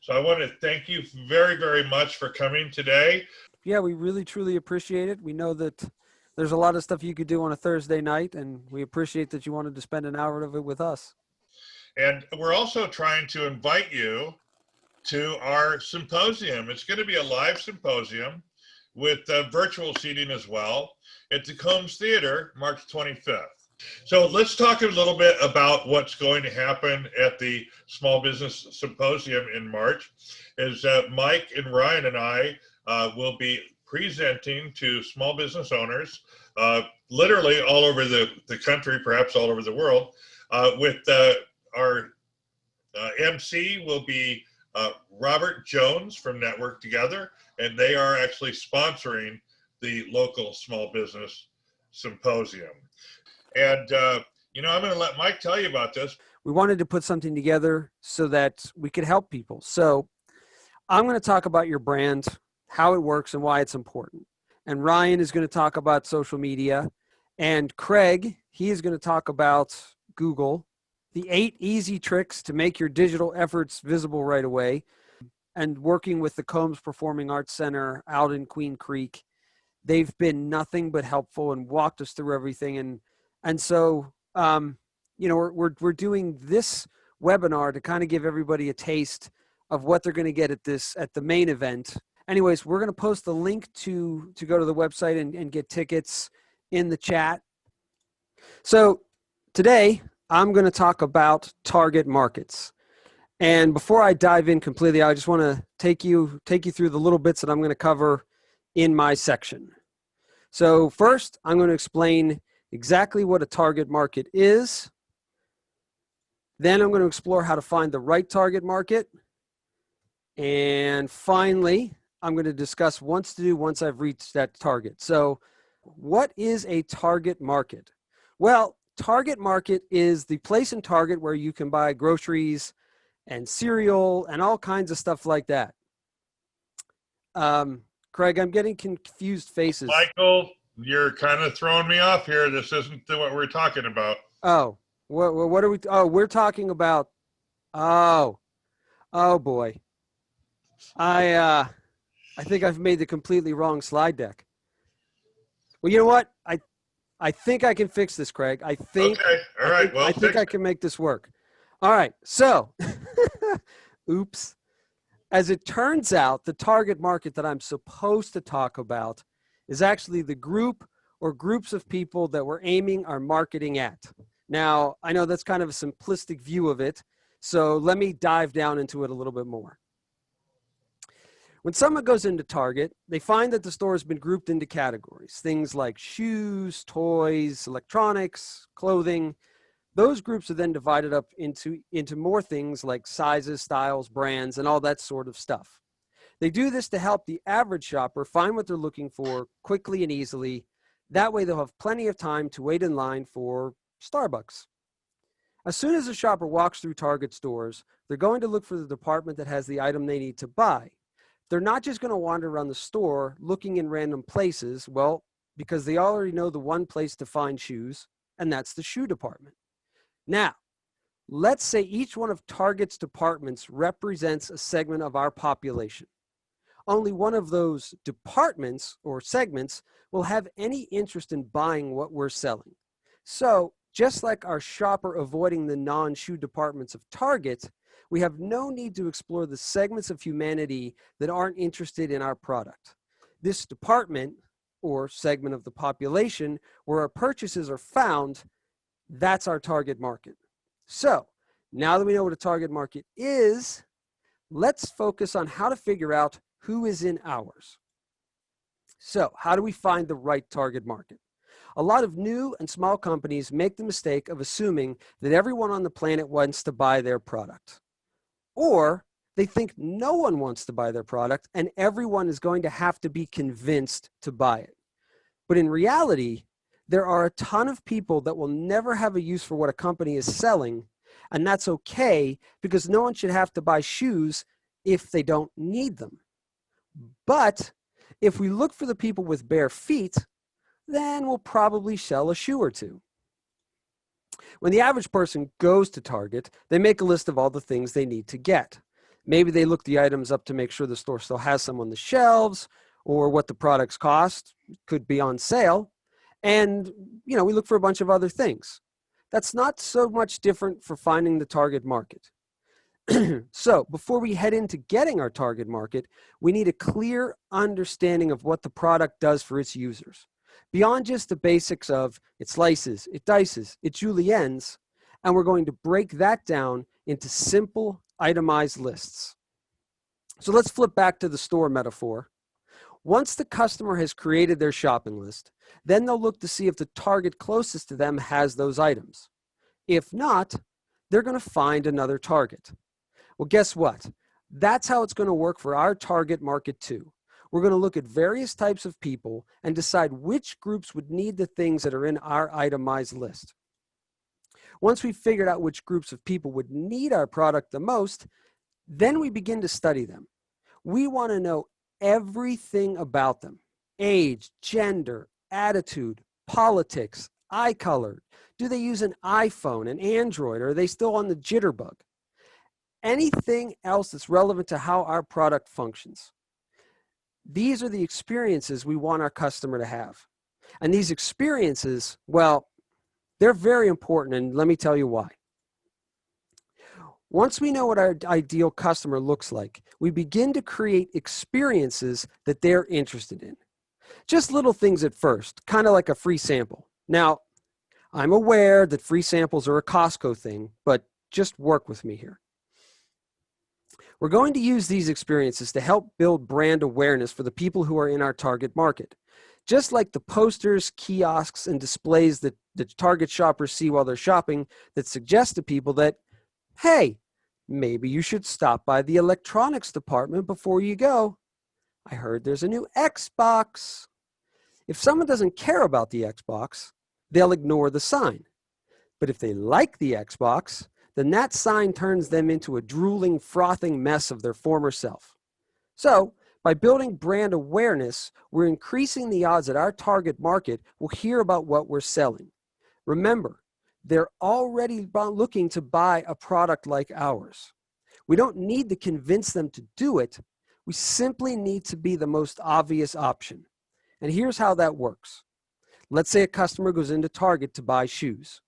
So I want to thank you very, very much for coming today. Yeah, we really, truly appreciate it. We know that there's a lot of stuff you could do on a Thursday night, and we appreciate that you wanted to spend an hour of it with us. And we're also trying to invite you to our symposium. It's going to be a live symposium with virtual seating as well at the Combs Theater, March 25th. So let's talk a little bit about what's going to happen at the Small Business Symposium in March. Is Mike and Ryan and I will be presenting to small business owners, literally all over the country, perhaps all over the world, with our MC will be Robert Jones from Network Together, and they are actually sponsoring the Local Small Business Symposium. And, I'm going to let Mike tell you about this. We wanted to put something together so that we could help people. So I'm going to talk about your brand, how it works, and why it's important. And Ryan is going to talk about social media. And Craig, he is going to talk about Google, the 8 easy tricks to make your digital efforts visible right away, and working with the Combs Performing Arts Center out in Queen Creek. They've been nothing but helpful and walked us through everything. And so, we're doing this webinar to kind of give everybody a taste of what they're going to get at the main event. Anyways, we're going to post the link to go to the website and get tickets in the chat. So today I'm going to talk about target markets. And before I dive in completely, I just want to take you through the little bits that I'm going to cover in my section. So first, I'm going to explain exactly what a target market is. Then I'm going to explore how to find the right target market. And finally, I'm going to discuss what to do once I've reached that target. So what is a target market? Well, target market is the place in Target where you can buy groceries and cereal and all kinds of stuff like that. Craig, I'm getting confused faces. Michael, you're kind of throwing me off here. This isn't what we're talking about. Oh, what are we? Oh, we're talking about. Oh boy. I think I've made the completely wrong slide deck. Well, you know what? I think I can fix this, Craig. I think. Okay. All right. I think I can make this work. All right. So, oops. As it turns out, the target market that I'm supposed to talk about is actually the group or groups of people that we're aiming our marketing at. Now, I know that's kind of a simplistic view of it, so let me dive down into it a little bit more. When someone goes into Target, they find that the store has been grouped into categories, things like shoes, toys, electronics, clothing. Those groups are then divided up into more things like sizes, styles, brands, and all that sort of stuff. They do this to help the average shopper find what they're looking for quickly and easily. That way they'll have plenty of time to wait in line for Starbucks. As soon as a shopper walks through Target stores, they're going to look for the department that has the item they need to buy. They're not just going to wander around the store looking in random places, well, because they already know the one place to find shoes, and that's the shoe department. Now, let's say each one of Target's departments represents a segment of our population. Only one of those departments or segments will have any interest in buying what we're selling. So, just like our shopper avoiding the non-shoe departments of Target, we have no need to explore the segments of humanity that aren't interested in our product. This department or segment of the population where our purchases are found, that's our target market. So now that we know what a target market is, let's focus on how to figure out who is in ours. So how do we find the right target market? A lot of new and small companies make the mistake of assuming that everyone on the planet wants to buy their product. Or they think no one wants to buy their product and everyone is going to have to be convinced to buy it. But in reality, there are a ton of people that will never have a use for what a company is selling, and that's okay because no one should have to buy shoes if they don't need them. But if we look for the people with bare feet, then we'll probably sell a shoe or two. When the average person goes to Target, they make a list of all the things they need to get. Maybe they look the items up to make sure the store still has some on the shelves or what the products cost, could be on sale. And, we look for a bunch of other things. That's not so much different for finding the target market. So before we head into getting our target market, we need a clear understanding of what the product does for its users. Beyond just the basics of it slices, it dices, it juliennes, and we're going to break that down into simple itemized lists. So let's flip back to the store metaphor. Once the customer has created their shopping list, then they'll look to see if the target closest to them has those items. If not, they're going to find another target. Well, guess what? That's how it's going to work for our target market too. We're going to look at various types of people and decide which groups would need the things that are in our itemized list. Once we've figured out which groups of people would need our product the most, then we begin to study them. We want to know everything about them: age, gender, attitude, politics, eye color. Do they use an iPhone, an Android, or are they still on the jitterbug? Anything else that's relevant to how our product functions. These are the experiences we want our customer to have. And these experiences, well, they're very important, and let me tell you why. Once we know what our ideal customer looks like, we begin to create experiences that they're interested in. Just little things at first, kind of like a free sample. Now, I'm aware that free samples are a Costco thing, but just work with me here. We're going to use these experiences to help build brand awareness for the people who are in our target market. Just like the posters, kiosks, and displays that the target shoppers see while they're shopping that suggest to people that, hey, maybe you should stop by the electronics department before you go. I heard there's a new Xbox. If someone doesn't care about the Xbox, they'll ignore the sign. But if they like the Xbox, then that sign turns them into a drooling, frothing mess of their former self. So, by building brand awareness, we're increasing the odds that our target market will hear about what we're selling. Remember, they're already looking to buy a product like ours. We don't need to convince them to do it. We simply need to be the most obvious option. And here's how that works. Let's say a customer goes into Target to buy shoes.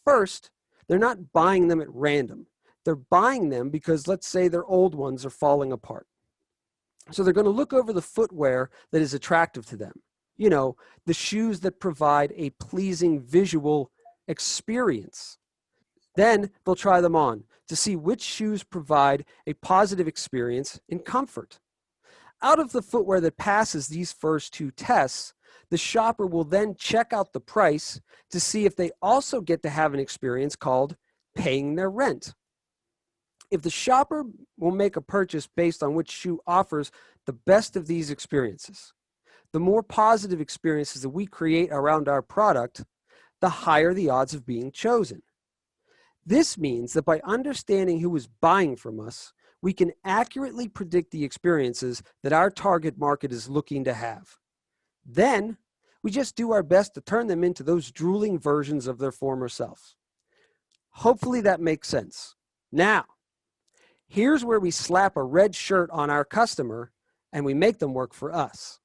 First, they're not buying them at random. They're buying them because, let's say, their old ones are falling apart. So they're going to look over the footwear that is attractive to them. The shoes that provide a pleasing visual experience. Then they'll try them on to see which shoes provide a positive experience and comfort. Out of the footwear that passes these first two tests, the shopper will then check out the price to see if they also get to have an experience called paying their rent. If the shopper will make a purchase based on which shoe offers the best of these experiences, the more positive experiences that we create around our product, the higher the odds of being chosen. This means that by understanding who is buying from us, we can accurately predict the experiences that our target market is looking to have. Then, we just do our best to turn them into those drooling versions of their former selves. Hopefully that makes sense. Now, here's where we slap a red shirt on our customer and we make them work for us.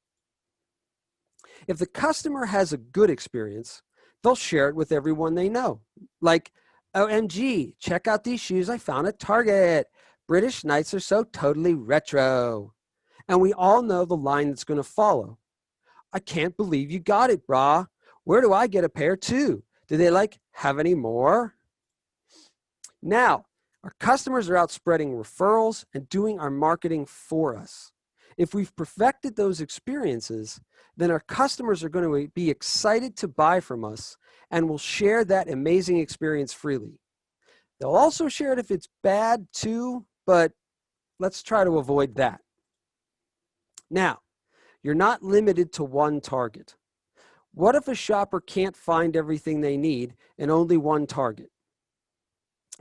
If the customer has a good experience, they'll share it with everyone they know. Like, OMG, check out these shoes I found at Target. British Knights are so totally retro. And we all know the line that's going to follow. I can't believe you got it, brah. Where do I get a pair too? Do they have any more? Now, our customers are out spreading referrals and doing our marketing for us. If we've perfected those experiences, then our customers are going to be excited to buy from us and will share that amazing experience freely. They'll also share it if it's bad too, but let's try to avoid that. Now, you're not limited to one target. What if a shopper can't find everything they need in only one target?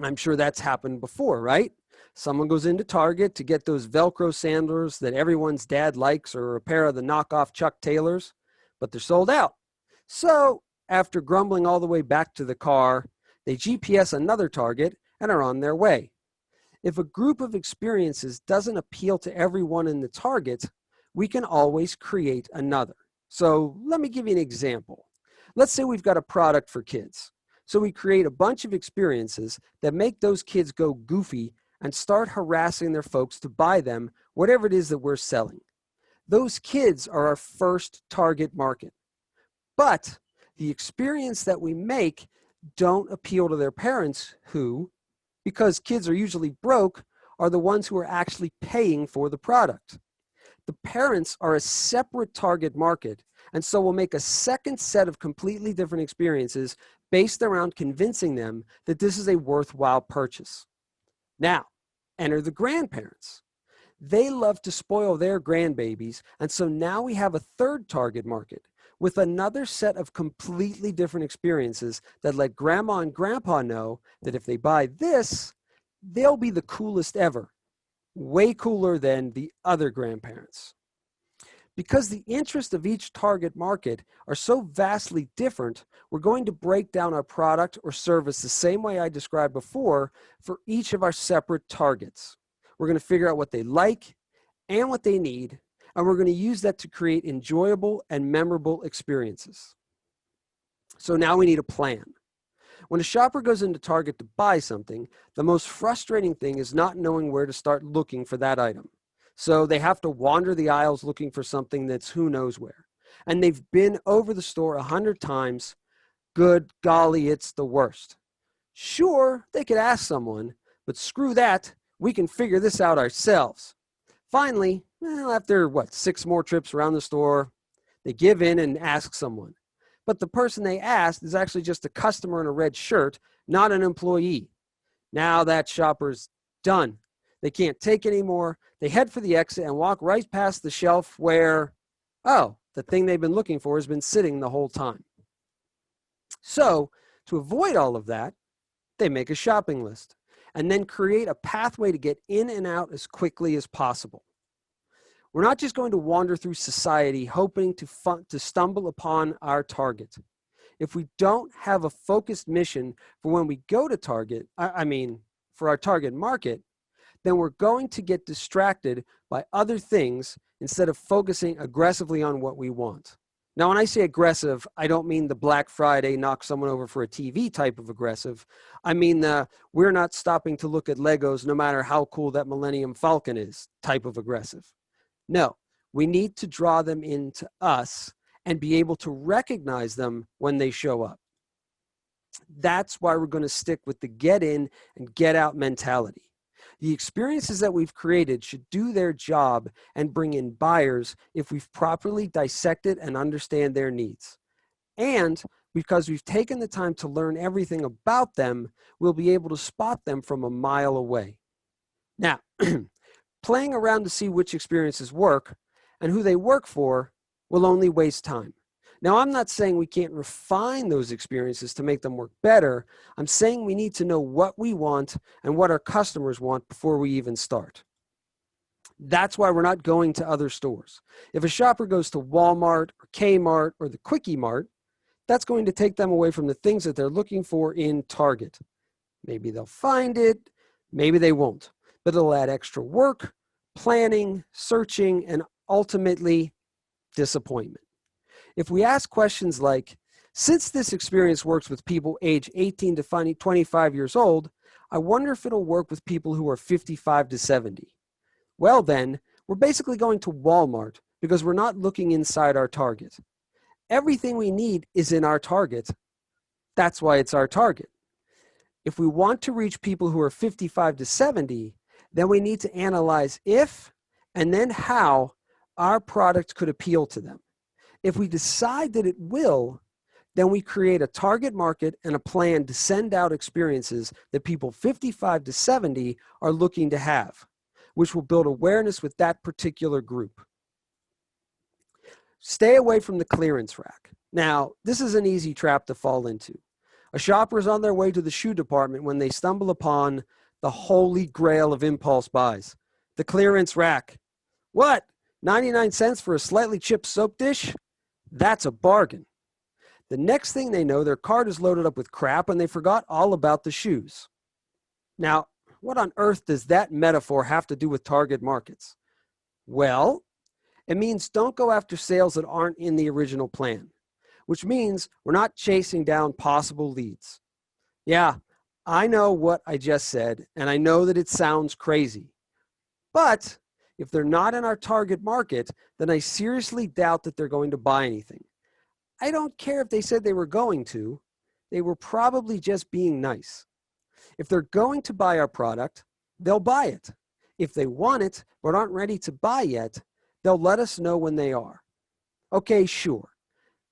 I'm sure that's happened before, right? Someone goes into Target to get those Velcro sandals that everyone's dad likes or a pair of the knockoff Chuck Taylors, but they're sold out. So after grumbling all the way back to the car, they GPS another Target and are on their way. If a group of experiences doesn't appeal to everyone in the target, we can always create another. So let me give you an example. Let's say we've got a product for kids. So we create a bunch of experiences that make those kids go goofy and start harassing their folks to buy them, whatever it is that we're selling. Those kids are our first target market. But the experience that we make don't appeal to their parents who, because kids are usually broke, are the ones who are actually paying for the product. The parents are a separate target market, and so we'll make a second set of completely different experiences based around convincing them that this is a worthwhile purchase. Now, enter the grandparents. They love to spoil their grandbabies, and so now we have a third target market with another set of completely different experiences that let grandma and grandpa know that if they buy this, they'll be the coolest ever, way cooler than the other grandparents. Because the interests of each target market are so vastly different, we're going to break down our product or service the same way I described before for each of our separate targets. We're going to figure out what they like and what they need, and we're going to use that to create enjoyable and memorable experiences. So now we need a plan. When a shopper goes into Target to buy something, the most frustrating thing is not knowing where to start looking for that item. So they have to wander the aisles looking for something that's who knows where. And they've been over the store 100 times. Good golly, it's the worst. Sure, they could ask someone, but screw that. We can figure this out ourselves. Finally, after 6 more trips around the store, they give in and ask someone. But the person they asked is actually just a customer in a red shirt, not an employee. Now that shopper's done. They can't take anymore. They head for the exit and walk right past the shelf where, the thing they've been looking for has been sitting the whole time. So, to avoid all of that, they make a shopping list and then create a pathway to get in and out as quickly as possible. We're not just going to wander through society hoping to stumble upon our target. If we don't have a focused mission for when we go to Target, for our target market, then we're going to get distracted by other things instead of focusing aggressively on what we want. Now, when I say aggressive, I don't mean the Black Friday knock someone over for a TV type of aggressive. I mean the we're not stopping to look at Legos no matter how cool that Millennium Falcon is type of aggressive. No, we need to draw them into us and be able to recognize them when they show up. That's why we're going to stick with the get in and get out mentality. The experiences that we've created should do their job and bring in buyers if we've properly dissected and understand their needs. And because we've taken the time to learn everything about them, we'll be able to spot them from a mile away. Now, playing around to see which experiences work and who they work for will only waste time. Now, I'm not saying we can't refine those experiences to make them work better. I'm saying we need to know what we want and what our customers want before we even start. That's why we're not going to other stores. If a shopper goes to Walmart or Kmart or the Quickie Mart, that's going to take them away from the things that they're looking for in Target. Maybe they'll find it, maybe they won't, but it'll add extra work, planning, searching, and ultimately disappointment. If we ask questions like, since this experience works with people age 18 to 25 years old, I wonder if it'll work with people who are 55 to 70. Well then, we're basically going to Walmart because we're not looking inside our target. Everything we need is in our target. That's why it's our target. If we want to reach people who are 55 to 70, then we need to analyze if and then how our product could appeal to them. If we decide that it will, then we create a target market and a plan to send out experiences that people 55 to 70 are looking to have, which will build awareness with that particular group. Stay away from the clearance rack. Now, this is an easy trap to fall into. A shopper is on their way to the shoe department when they stumble upon the holy grail of impulse buys, the clearance rack. What? 99 cents for a slightly chipped soap dish? That's a bargain. The next thing they know, their cart is loaded up with crap and they forgot all about the shoes. Now, What on earth does that metaphor have to do with target markets? Well, it means don't go after sales that aren't in the original plan, which means we're not chasing down possible leads. Yeah, I know what I just said, and I know that it sounds crazy. But if they're not in our target market, then I seriously doubt that they're going to buy anything. I don't care if they said they were going to, they were probably just being nice. If they're going to buy our product, they'll buy it. If they want it but aren't ready to buy yet, they'll let us know when they are. Okay, sure.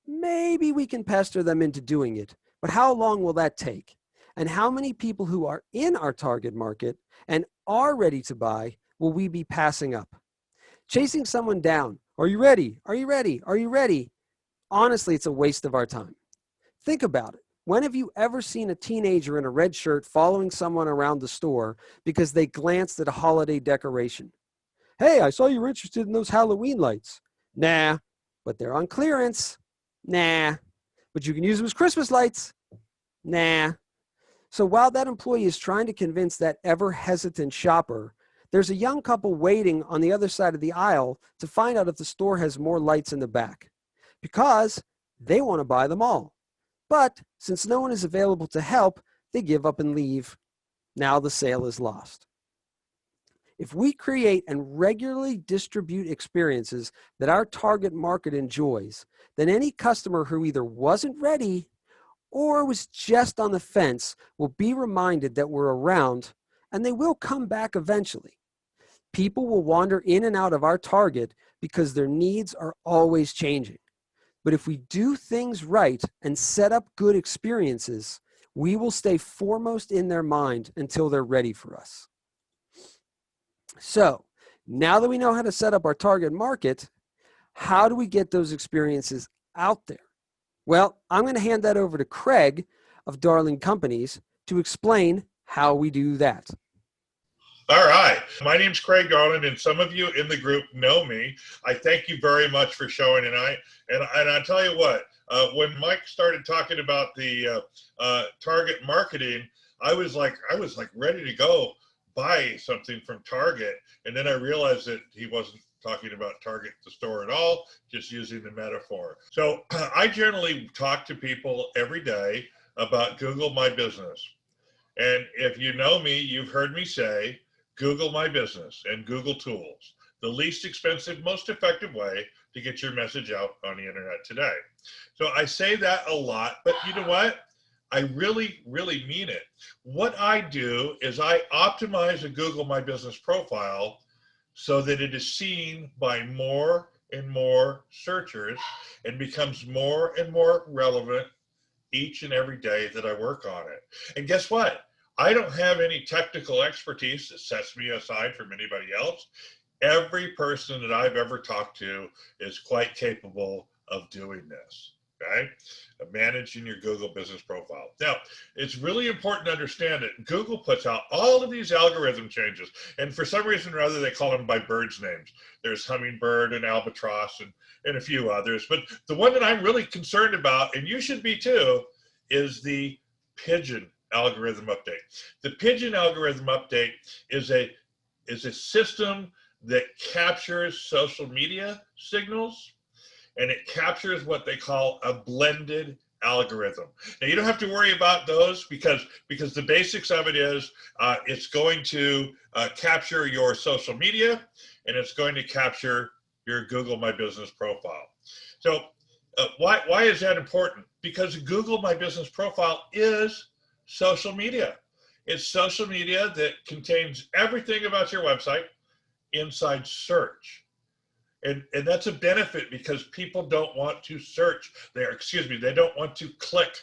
Maybe we can pester them into doing it, but how long will that take? And how many people who are in our target market and are ready to buy will we be passing up? Chasing someone down, are you ready? Are you ready? Are you ready? Honestly, it's a waste of our time. Think about it. When have you ever seen a teenager in a red shirt following someone around the store because they glanced at a holiday decoration? Hey, I saw you were interested in those Halloween lights. Nah, but they're on clearance. Nah, but you can use them as Christmas lights. Nah. So while that employee is trying to convince that ever hesitant shopper, there's a young couple waiting on the other side of the aisle to find out if the store has more lights in the back, because they want to buy them all. But since no one is available to help, they give up and leave. Now the sale is lost. If we create and regularly distribute experiences that our target market enjoys, then any customer who either wasn't ready or was just on the fence will be reminded that we're around, and they will come back eventually. People will wander in and out of our target because their needs are always changing. But if we do things right and set up good experiences, we will stay foremost in their mind until they're ready for us. So now that we know how to set up our target market, how do we get those experiences out there? Well, I'm going to hand that over to Craig of Darling Companies to explain how we do that. All right. My name's Craig Garland, and some of you in the group know me. I thank you very much for showing tonight. And I'll tell you what, when Mike started talking about the target marketing, I was like ready to go buy something from Target. And then I realized that he wasn't talking about Target the store at all, just using the metaphor. So I generally talk to people every day about Google My Business. And if you know me, you've heard me say, Google My Business and Google Tools, the least expensive, most effective way to get your message out on the internet today. So I say that a lot, but you know what? I really, really mean it. What I do is I optimize a Google My Business profile so that it is seen by more and more searchers and becomes more and more relevant each and every day that I work on it. And guess what? I don't have any technical expertise that sets me aside from anybody else. Every person that I've ever talked to is quite capable of doing this, okay? Of managing your Google business profile. Now, it's really important to understand that Google puts out all of these algorithm changes, and for some reason or other, they call them by birds' names. There's hummingbird and albatross and a few others, but the one that I'm really concerned about, and you should be too, is the pigeon algorithm update. The pigeon algorithm update is a system that captures social media signals, and it captures what they call a blended algorithm. Now you don't have to worry about those because the basics of it is it's going to capture your social media, and it's going to capture your Google My Business profile. So why is that important? Because Google My Business profile is social media. It's social media that contains everything about your website inside search. And that's a benefit because people don't want to search. They don't want to click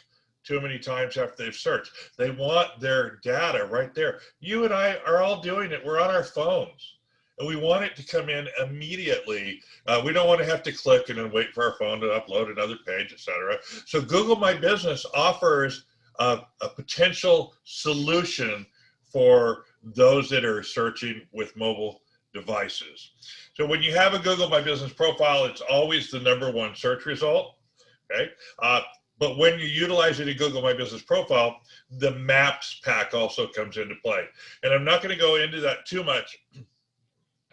too many times after they've searched. They want their data right there. You and I are all doing it. We're on our phones. And we want it to come in immediately. We don't want to have to click and then wait for our phone to upload another page, etc. So Google My Business offers a potential solution for those that are searching with mobile devices. So when you have a Google My Business profile, it's always the #1 search result. Okay, But when you're utilizing a Google My Business profile, the Maps pack also comes into play. And I'm not going to go into that too much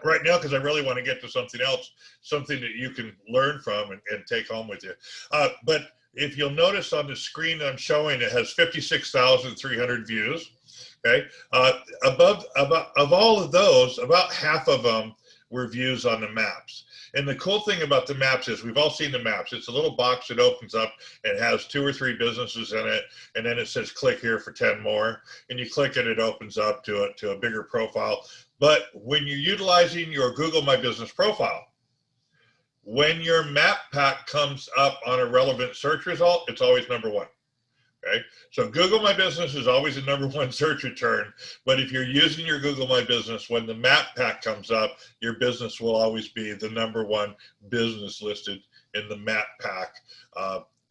right now because I really want to get to something else, something that you can learn from and take home with you. But if you'll notice on the screen that I'm showing, it has 56,300 views. Okay, of all of those, about half of them were views on the maps. And the cool thing about the maps is we've all seen the maps. It's a little box that opens up and has 2 or 3 businesses in it, and then it says click here for 10 more. And you click it, it opens up to a bigger profile. But when you're utilizing your Google My Business profile, when your map pack comes up on a relevant search result, it's always number 1. Okay, so Google My Business is always a number 1 search return, but if you're using your Google My Business, when the map pack comes up, your business will always be the number 1 business listed in the map pack,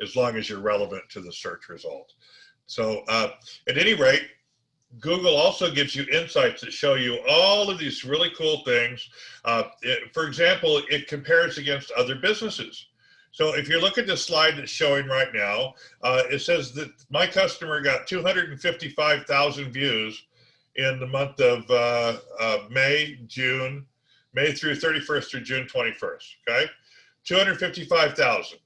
as long as you're relevant to the search result. So at any rate, Google also gives you insights that show you all of these really cool things. For example, it compares against other businesses. So if you look at the slide that's showing right now, it says that my customer got 255,000 views in the month of May through 31st through June 21st, okay? 255,000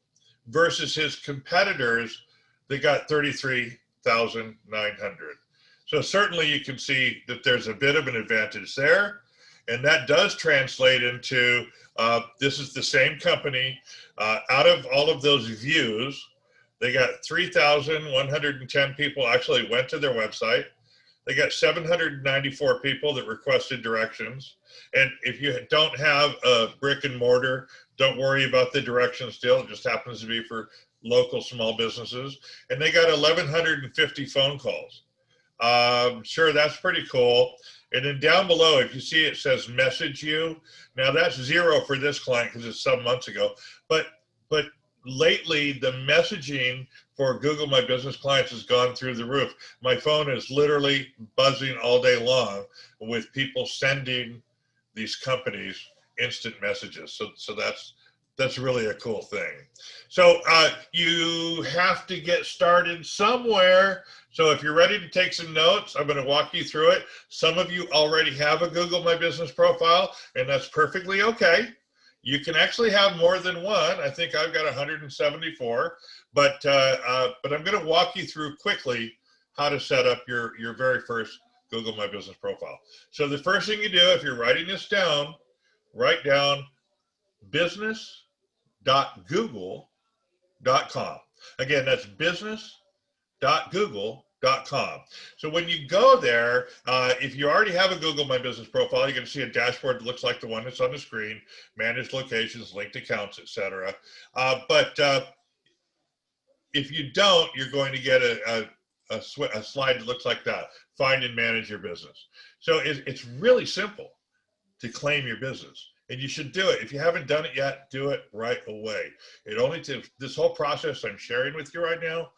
versus his competitors that got 33,900. So certainly you can see that there's a bit of an advantage there. And that does translate into, this is the same company. Out of all of those views, they got 3,110 people actually went to their website. They got 794 people that requested directions. And if you don't have a brick and mortar, don't worry about the directions deal. It just happens to be for local small businesses. And they got 1,150 phone calls. Sure, that's pretty cool. And then down below, if you see it says message you. Now that's 0 for this client because it's some months ago. But lately, the messaging for Google My Business clients has gone through the roof. My phone is literally buzzing all day long with people sending these companies instant messages. So that's really a cool thing. So you have to get started somewhere. So if you're ready to take some notes, I'm going to walk you through it. Some of you already have a Google My Business profile, and that's perfectly okay. You can actually have more than one. I think I've got 174, but I'm going to walk you through quickly how to set up your very first Google My Business profile. So the first thing you do, if you're writing this down, write down business.google.com. Again, that's business.google.com. So when you go there, if you already have a Google My Business profile, you're going to see a dashboard that looks like the one that's on the screen, managed locations, linked accounts, etc. But if you don't, you're going to get a slide that looks like that, find and manage your business. So it's really simple to claim your business. And you should do it. If you haven't done it yet, do it right away. It only takes, this whole process I'm sharing with you right now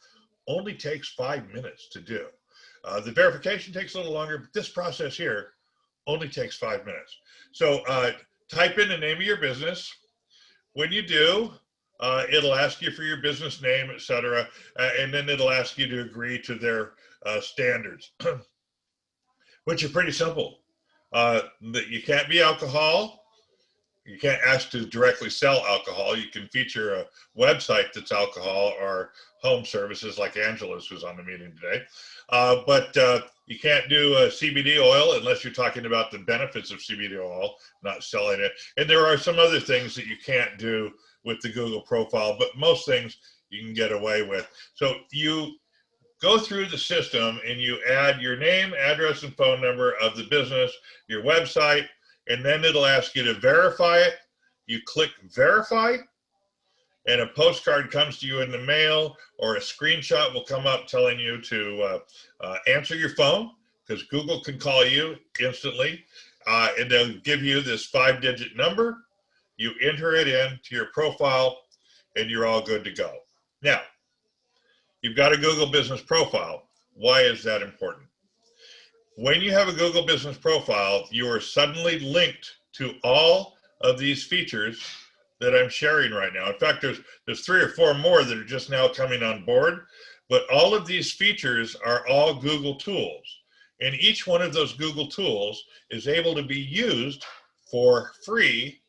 only takes 5 minutes to do. The verification takes a little longer, but this process here only takes 5 minutes. So type in the name of your business. When you do, it'll ask you for your business name, etc., and then it'll ask you to agree to their standards, which are pretty simple. That you can't be alcohol. You can't ask to directly sell alcohol. You can feature a website that's alcohol or home services like Angela's, who's on the meeting today. But you can't do CBD oil unless you're talking about the benefits of CBD oil, not selling it. And there are some other things that you can't do with the Google profile, but most things you can get away with. So you go through the system and you add your name, address, and phone number of the business, your website, and then it'll ask you to verify it. You click verify, and a postcard comes to you in the mail, or a screenshot will come up telling you to answer your phone, because Google can call you instantly, and they'll give you this 5-digit number. You enter it into your profile, and you're all good to go. Now, you've got a Google Business profile. Why is that important? When you have a Google Business profile, you are suddenly linked to all of these features that I'm sharing right now. In fact, there's 3 or 4 more that are just now coming on board, but all of these features are all Google tools. And each one of those Google tools is able to be used for free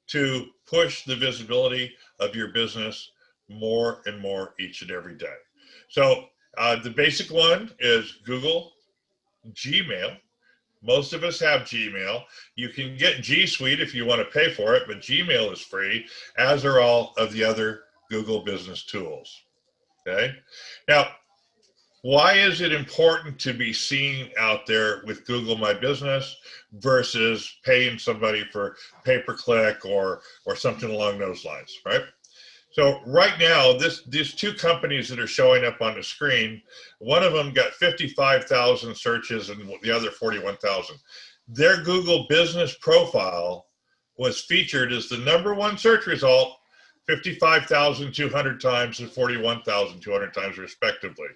to push the visibility of your business more and more each and every day. So the basic one is Google Gmail. Most of us have Gmail. You can get G Suite if you want to pay for it, but Gmail is free, as are all of the other Google business tools. Okay. Now, why is it important to be seen out there with Google My Business versus paying somebody for pay-per-click or something along those lines, right? So right now, these 2 companies that are showing up on the screen, one of them got 55,000 searches and the other 41,000. Their Google business profile was featured as the #1 search result 55,200 times and 41,200 times respectively.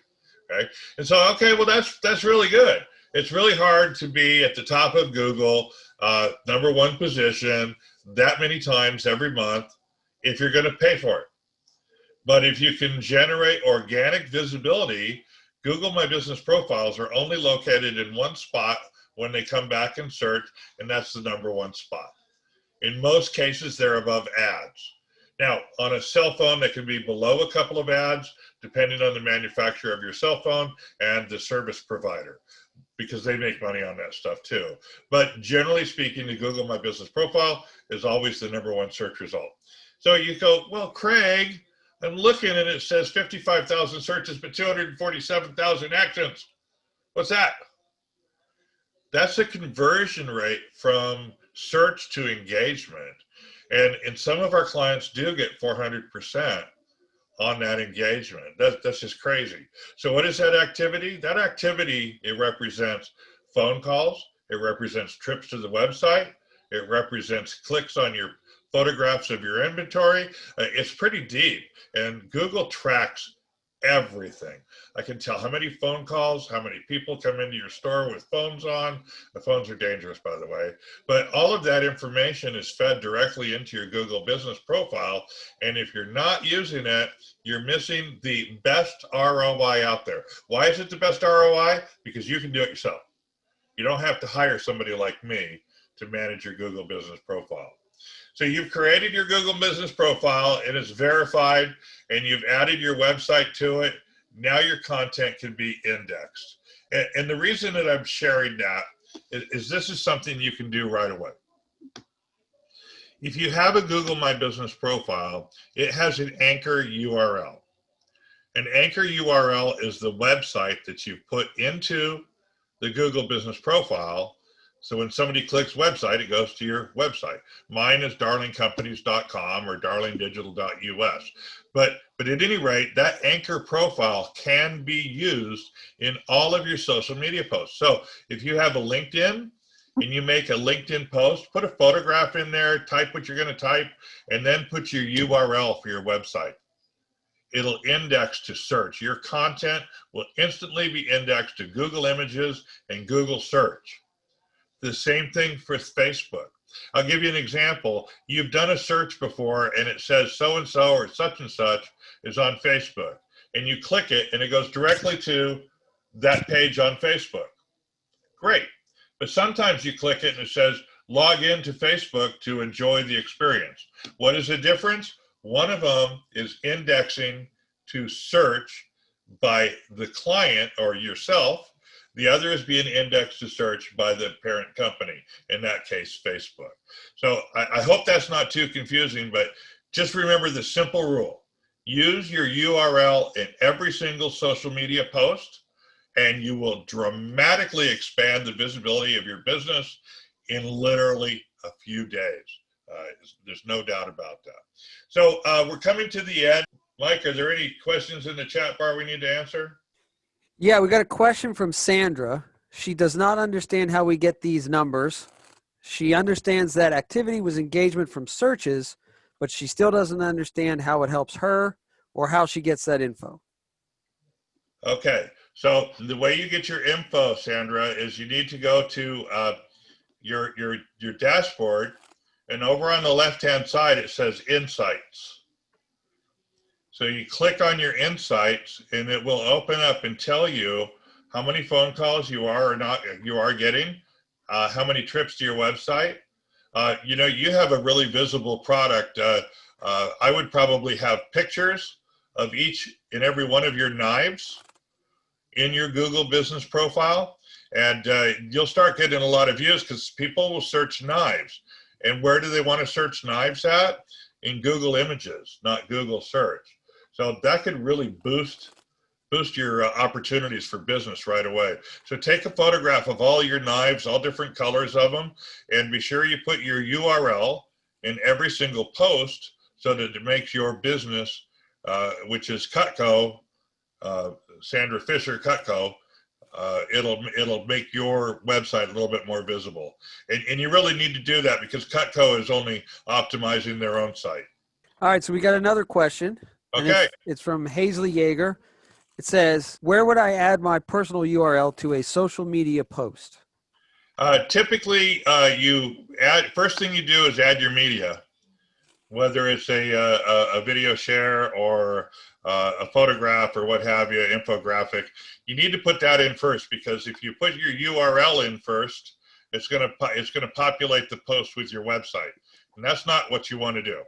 Okay, and so well that's really good. It's really hard to be at the top of Google, #1 position that many times every month if you're going to pay for it. But if you can generate organic visibility, Google My Business profiles are only located in one spot when they come back and search, and that's the #1 spot. In most cases, they're above ads. Now, on a cell phone, they can be below a couple of ads, depending on the manufacturer of your cell phone and the service provider, because they make money on that stuff too. But generally speaking, the Google My Business profile is always the #1 search result. So you go, well, Craig, I'm looking and it says 55,000 searches, but 247,000 actions. What's that? That's the conversion rate from search to engagement. And some of our clients do get 400% on that engagement. That's just crazy. So what is that activity? That activity, it represents phone calls. It represents trips to the website. It represents clicks on your photographs of your inventory. It's pretty deep, and Google tracks everything. I can tell how many phone calls, how many people come into your store with phones on. The phones are dangerous, by the way. But all of that information is fed directly into your Google business profile. And if you're not using it, you're missing the best ROI out there. Why is it the best ROI? Because you can do it yourself. You don't have to hire somebody like me to manage your Google business profile. So you've created your Google business profile, and it's verified, and you've added your website to it. Now your content can be indexed. And the reason that I'm sharing that is this is something you can do right away. If you have a Google My Business profile, it has an anchor URL. An anchor URL is the website that you put into the Google business profile. So when somebody clicks website, it goes to your website. Mine is darlingcompanies.com or darlingdigital.us. But at any rate, that anchor profile can be used in all of your social media posts. So if you have a LinkedIn and you make a LinkedIn post, put a photograph in there, type what you're going to type, and then put your URL for your website. It'll index to search. Your content will instantly be indexed to Google Images and Google Search. The same thing for Facebook. I'll give you an example. You've done a search before and it says so-and-so or such and such is on Facebook. And you click it and it goes directly to that page on Facebook. Great. But sometimes you click it and it says log into Facebook to enjoy the experience. What is the difference? One of them is indexing to search by the client or yourself. The other is being indexed to search by the parent company, in that case, Facebook. So I hope that's not too confusing, but just remember the simple rule. Use your URL in every single social media post, and you will dramatically expand the visibility of your business in literally a few days. There's no doubt about that. So we're coming to the end. Mike, are there any questions in the chat bar we need to answer? Yeah, we got a question from Sandra. She does not understand how we get these numbers. She understands that activity was engagement from searches, but she still doesn't understand how it helps her or how she gets that info. Okay, so the way you get your info, Sandra, is you need to go to your dashboard, and over on the left-hand side, it says Insights. So you click on your Insights, and it will open up and tell you how many phone calls you are or not you are getting, how many trips to your website. You have a really visible product. I would probably have pictures of each and every one of your knives in your Google business profile, and you'll start getting a lot of views because people will search knives. And where do they want to search knives at? In Google Images, not Google Search. So that could really boost your opportunities for business right away. So take a photograph of all your knives, all different colors of them, and be sure you put your URL in every single post so that it makes your business, which is Cutco, Sandra Fisher Cutco, it'll make your website a little bit more visible. And you really need to do that because Cutco is only optimizing their own site. All right, so we got another question. Okay. It's from Hazley Yeager. It says, where would I add my personal URL to a social media post? Typically, first thing you do is add your media, whether it's a video share or a photograph or what have you, infographic. You need to put that in first, because if you put your URL in first, it's going to populate the post with your website, and that's not what you want to do.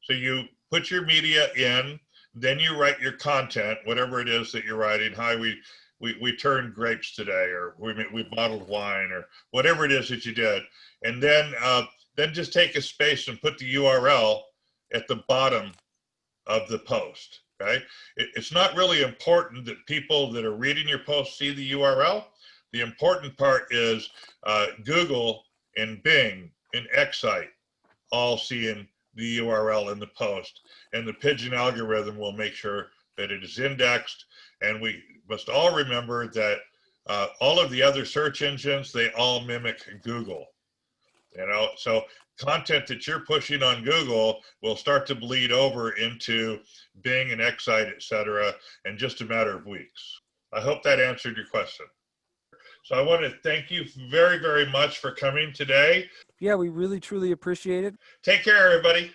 So you put your media in, then you write your content, whatever it is that you're writing. Hi, we turned grapes today, or we bottled wine, or whatever it is that you did, and then just take a space and put the URL at the bottom of the post. Okay, it's not really important that people that are reading your post see the URL. The important part is Google and Bing and Excite all seeing the URL in the post, and the pigeon algorithm will make sure that it is indexed. And we must all remember that all of the other search engines, they all mimic Google. So content that you're pushing on Google will start to bleed over into Bing and Excite, etc., in just a matter of weeks. I hope that answered your question. So I want to thank you very, very much for coming today. Yeah, we really, truly appreciate it. Take care, everybody.